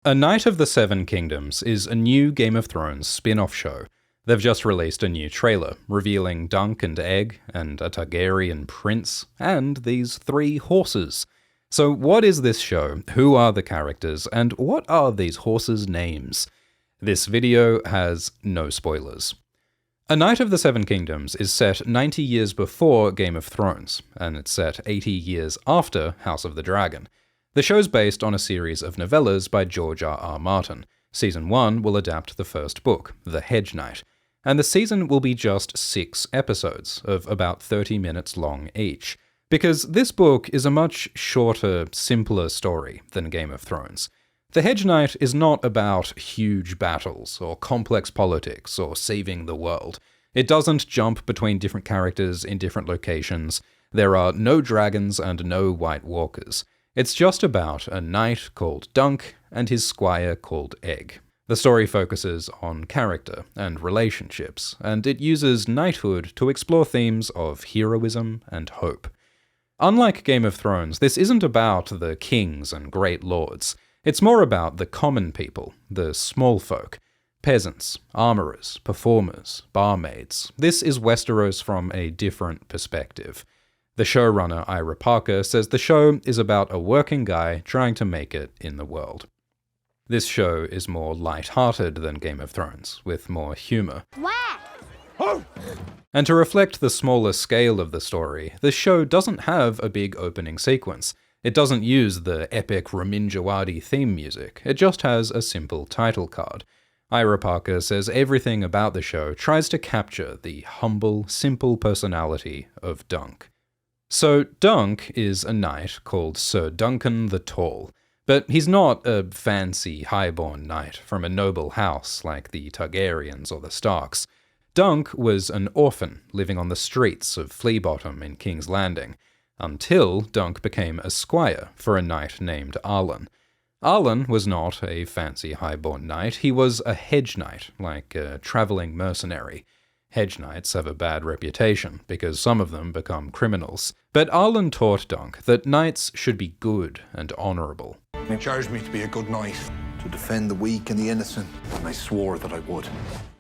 A Knight of the Seven Kingdoms is a new Game of Thrones spin-off show. They've just released a new trailer, revealing Dunk and Egg, and a Targaryen prince, and these 3 horses. So what is this show, who are the characters, and what are these horses' names? This video has no spoilers. A Knight of the Seven Kingdoms is set 90 years before Game of Thrones, and it's set 80 years after House of the Dragon. The show's based on a series of novellas by George R.R. Martin. Season 1 will adapt the first book, The Hedge Knight, and the season will be just 6 episodes, of about 30 minutes long each, because this book is a much shorter, simpler story than Game of Thrones. The Hedge Knight is not about huge battles, or complex politics, or saving the world. It doesn't jump between different characters in different locations. There are no dragons and no White Walkers. It's just about a knight called Dunk and his squire called Egg. The story focuses on character and relationships, and it uses knighthood to explore themes of heroism and hope. Unlike Game of Thrones, this isn't about the kings and great lords. It's more about the common people, the small folk, peasants, armorers, performers, barmaids. This is Westeros from a different perspective. The showrunner, Ira Parker, says the show is about a working guy trying to make it in the world. This show is more light-hearted than Game of Thrones, with more humour. And to reflect the smaller scale of the story, the show doesn't have a big opening sequence. It doesn't use the epic Ramin Djawadi theme music, it just has a simple title card. Ira Parker says everything about the show tries to capture the humble, simple personality of Dunk. So Dunk is a knight called Sir Duncan the Tall, but he's not a fancy, highborn knight from a noble house like the Targaryens or the Starks. Dunk was an orphan living on the streets of Fleabottom in King's Landing, until Dunk became a squire for a knight named Arlen. Arlen was not a fancy, highborn knight, he was a hedge knight, like a travelling mercenary. Hedge knights have a bad reputation, because some of them become criminals. But Arlen taught Dunk that knights should be good and honourable. They charged me to be a good knight, to defend the weak and the innocent, and I swore that I would.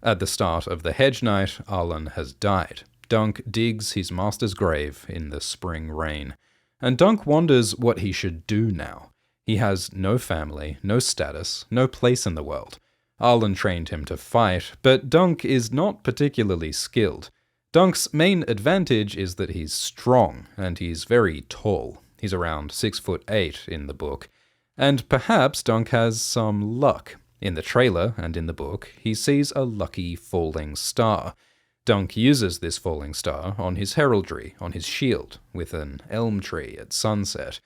At the start of The Hedge Knight, Arlen has died. Dunk digs his master's grave in the spring rain. And Dunk wonders what he should do now. He has no family, no status, no place in the world. Arlen trained him to fight, but Dunk is not particularly skilled. Dunk's main advantage is that he's strong, and he's very tall. He's around 6'8" in the book. And perhaps Dunk has some luck. In the trailer, and in the book, he sees a lucky falling star. Dunk uses this falling star on his heraldry, on his shield, with an elm tree at sunset.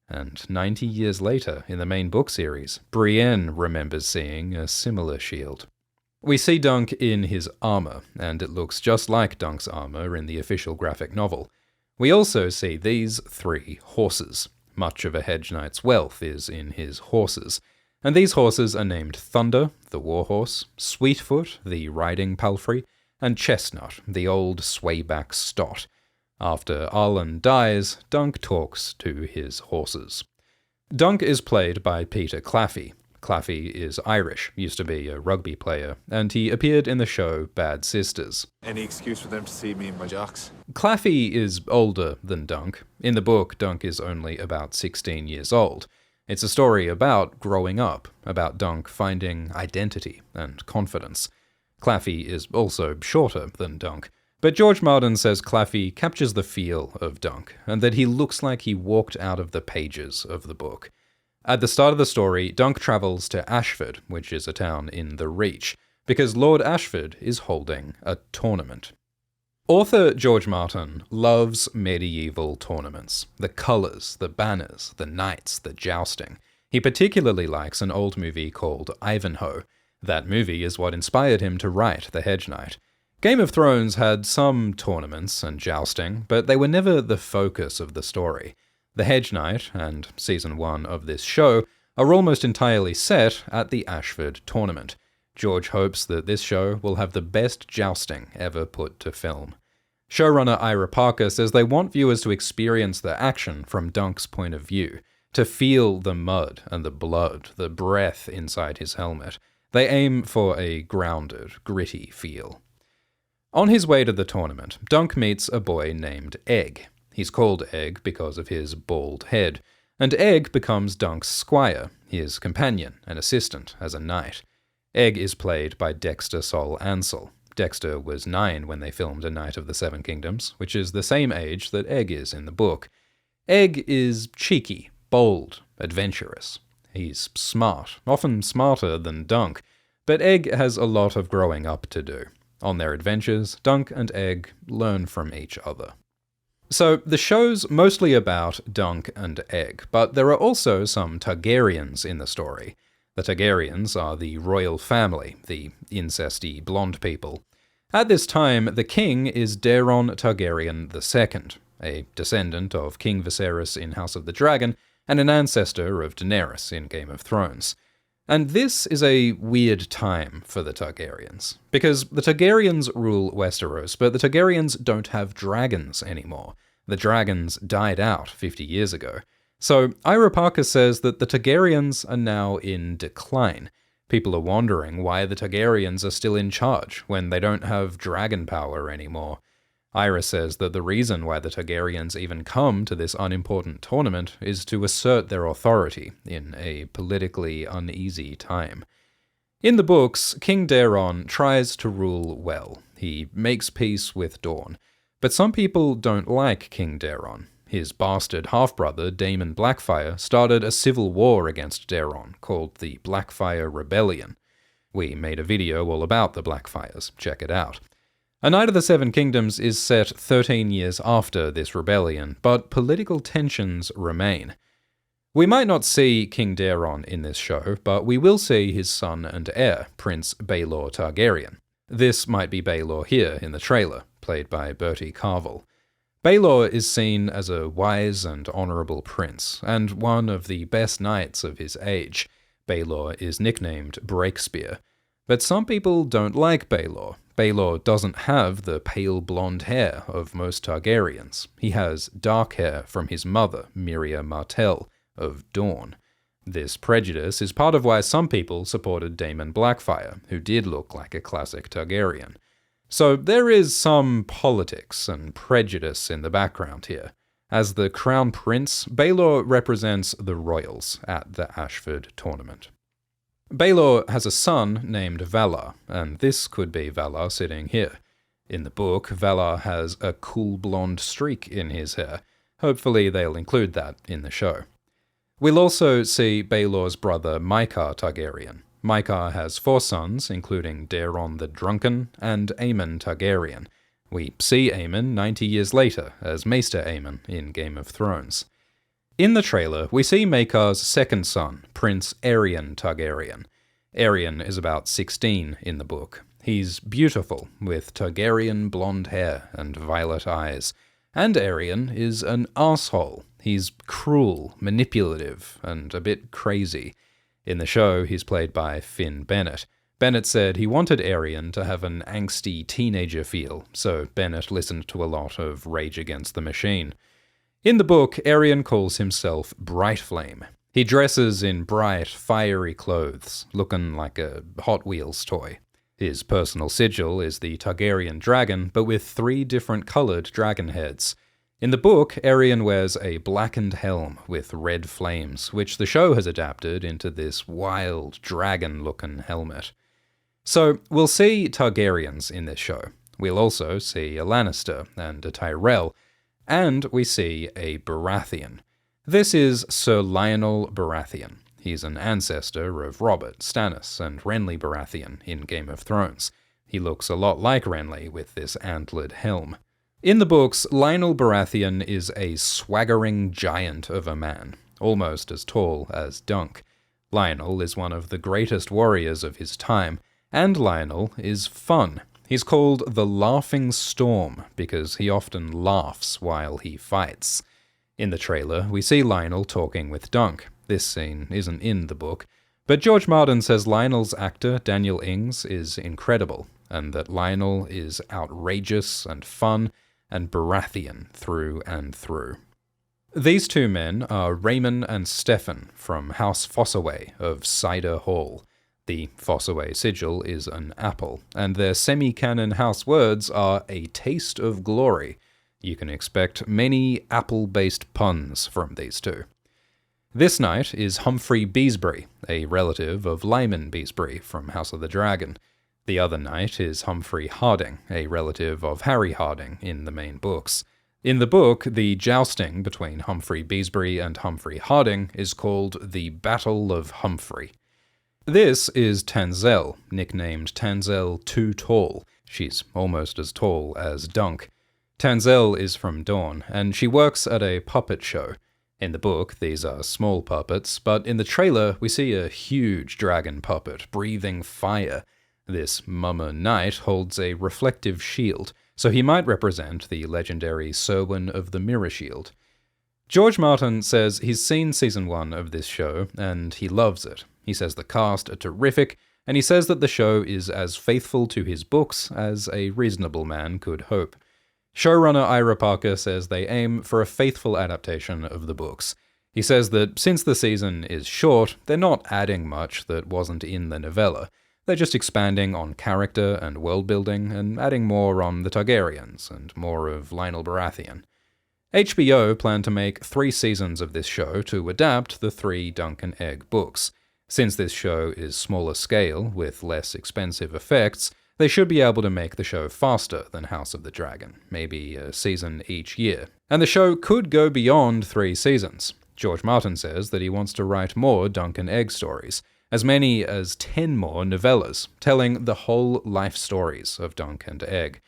And 90 years later, in the main book series, Brienne remembers seeing a similar shield. We see Dunk in his armour, and it looks just like Dunk's armour in the official graphic novel. We also see these 3 horses. Much of a hedge knight's wealth is in his horses. And these horses are named Thunder, the warhorse, Sweetfoot, the riding palfrey, and Chestnut, the old swayback stot. After Arlen dies, Dunk talks to his horses. Dunk is played by Peter Claffey. Claffey is Irish, used to be a rugby player, and he appeared in the show Bad Sisters. Any excuse for them to see me in my jocks? Claffey is older than Dunk. In the book, Dunk is only about 16 years old. It's a story about growing up, about Dunk finding identity and confidence. Claffey is also shorter than Dunk. But George Martin says Claffey captures the feel of Dunk, and that he looks like he walked out of the pages of the book. At the start of the story, Dunk travels to Ashford, which is a town in the Reach, because Lord Ashford is holding a tournament. Author George Martin loves medieval tournaments. The colours, the banners, the knights, the jousting. He particularly likes an old movie called Ivanhoe. That movie is what inspired him to write The Hedge Knight. Game of Thrones had some tournaments and jousting, but they were never the focus of the story. The Hedge Knight, and Season 1 of this show, are almost entirely set at the Ashford tournament. George hopes that this show will have the best jousting ever put to film. Showrunner Ira Parker says they want viewers to experience the action from Dunk's point of view, to feel the mud and the blood, the breath inside his helmet. They aim for a grounded, gritty feel. On his way to the tournament, Dunk meets a boy named Egg. He's called Egg because of his bald head, and Egg becomes Dunk's squire, his companion and assistant as a knight. Egg is played by Dexter Sol Ansel. Dexter was 9 when they filmed A Knight of the Seven Kingdoms, which is the same age that Egg is in the book. Egg is cheeky, bold, adventurous. He's smart, often smarter than Dunk, but Egg has a lot of growing up to do. On their adventures, Dunk and Egg learn from each other. So, the show's mostly about Dunk and Egg, but there are also some Targaryens in the story. The Targaryens are the royal family, the incesty blonde people. At this time, the king is Daeron Targaryen II, a descendant of King Viserys in House of the Dragon, and an ancestor of Daenerys in Game of Thrones. And this is a weird time for the Targaryens, because the Targaryens rule Westeros, but the Targaryens don't have dragons anymore. The dragons died out 50 years ago. So, Ira Parker says that the Targaryens are now in decline. People are wondering why the Targaryens are still in charge when they don't have dragon power anymore. Ira says that the reason why the Targaryens even come to this unimportant tournament is to assert their authority in a politically uneasy time. In the books, King Daeron tries to rule well. He makes peace with Dorne. But some people don't like King Daeron. His bastard half-brother, Daemon Blackfyre, started a civil war against Daeron called the Blackfyre Rebellion. We made a video all about the Blackfyres. Check it out. A Knight of the Seven Kingdoms is set 13 years after this rebellion, but political tensions remain. We might not see King Daeron in this show, but we will see his son and heir, Prince Baelor Targaryen. This might be Baelor here in the trailer, played by Bertie Carvel. Baelor is seen as a wise and honourable prince, and one of the best knights of his age. Baelor is nicknamed Breakspear. But some people don't like Baelor. Baelor doesn't have the pale blonde hair of most Targaryens. He has dark hair from his mother, Miria Martell, of Dorne. This prejudice is part of why some people supported Daemon Blackfyre, who did look like a classic Targaryen. So there is some politics and prejudice in the background here. As the Crown Prince, Baelor represents the royals at the Ashford tournament. Baelor has a son named Valar, and this could be Valar sitting here. In the book, Valar has a cool blonde streak in his hair. Hopefully they'll include that in the show. We'll also see Baelor's brother Maekar Targaryen. Maekar has 4 sons, including Daeron the Drunken and Aemon Targaryen. We see Aemon 90 years later as Maester Aemon in Game of Thrones. In the trailer, we see Maekar's second son, Prince Aerion Targaryen. Aerion is about 16 in the book. He's beautiful, with Targaryen blonde hair and violet eyes. And Aerion is an arsehole. He's cruel, manipulative, and a bit crazy. In the show, he's played by Finn Bennett. Bennett said he wanted Aerion to have an angsty teenager feel, so Bennett listened to a lot of Rage Against the Machine. In the book, Aerion calls himself Brightflame. He dresses in bright, fiery clothes, looking like a Hot Wheels toy. His personal sigil is the Targaryen dragon, but with 3 different coloured dragon heads. In the book, Aerion wears a blackened helm with red flames, which the show has adapted into this wild, dragon-looking helmet. So, we'll see Targaryens in this show. We'll also see a Lannister and a Tyrell, and we see a Baratheon. This is Sir Lyonel Baratheon. He's an ancestor of Robert, Stannis, and Renly Baratheon in Game of Thrones. He looks a lot like Renly with this antlered helm. In the books, Lyonel Baratheon is a swaggering giant of a man, almost as tall as Dunk. Lyonel is one of the greatest warriors of his time, and Lyonel is fun. He's called the Laughing Storm because he often laughs while he fights. In the trailer, we see Lyonel talking with Dunk. This scene isn't in the book, but George Martin says Lyonel's actor, Daniel Ings, is incredible, and that Lyonel is outrageous and fun, and Baratheon through and through. These two men are Raymond and Stefan from House Fossoway of Cider Hall. The Fossoway sigil is an apple, and their semi-canon house words are a taste of glory. You can expect many apple-based puns from these two. This knight is Humfrey Beesbury, a relative of Lyman Beesbury from House of the Dragon. The other knight is Humphrey Harding, a relative of Harry Harding in the main books. In the book, the jousting between Humfrey Beesbury and Humphrey Harding is called the Battle of Humfrey. This is Tanselle, nicknamed Tanselle Too Tall. She's almost as tall as Dunk. Tanselle is from Dawn, and she works at a puppet show. In the book, these are small puppets, but in the trailer, we see a huge dragon puppet breathing fire. This mummer knight holds a reflective shield, so he might represent the legendary Serwyn of the Mirror Shield. George Martin says he's seen season 1 of this show, and he loves it. He says the cast are terrific, and he says that the show is as faithful to his books as a reasonable man could hope. Showrunner Ira Parker says they aim for a faithful adaptation of the books. He says that since the season is short, they're not adding much that wasn't in the novella. They're just expanding on character and world-building and adding more on the Targaryens and more of Lyonel Baratheon. HBO plan to make 3 seasons of this show to adapt the 3 Dunk and Egg books. Since this show is smaller scale, with less expensive effects, they should be able to make the show faster than House of the Dragon, maybe a season each year. And the show could go beyond 3 seasons. George Martin says that he wants to write more Dunk and Egg stories, as many as 10 more novellas, telling the whole life stories of Dunk and Egg.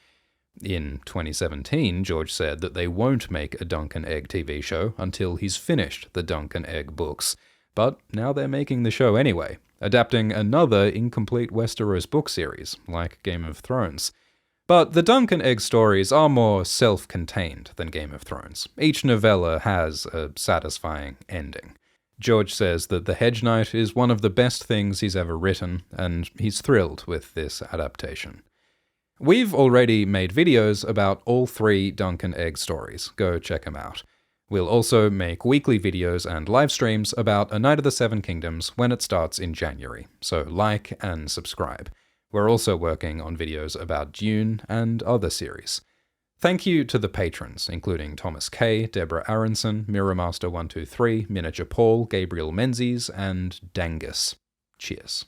In 2017, George said that they won't make a Dunk and Egg TV show until he's finished the Dunk and Egg books, but now they're making the show anyway, adapting another incomplete Westeros book series, like Game of Thrones. But the Dunk and Egg stories are more self-contained than Game of Thrones. Each novella has a satisfying ending. George says that The Hedge Knight is one of the best things he's ever written, and he's thrilled with this adaptation. We've already made videos about all 3 Dunk and Egg stories. Go check them out. We'll also make weekly videos and live streams about A Knight of the Seven Kingdoms when it starts in January, so like and subscribe. We're also working on videos about Dune and other series. Thank you to the patrons, including Thomas K., Deborah Aronson, Mirrormaster123, Miniature Paul, Gabriel Menzies, and Dangus. Cheers.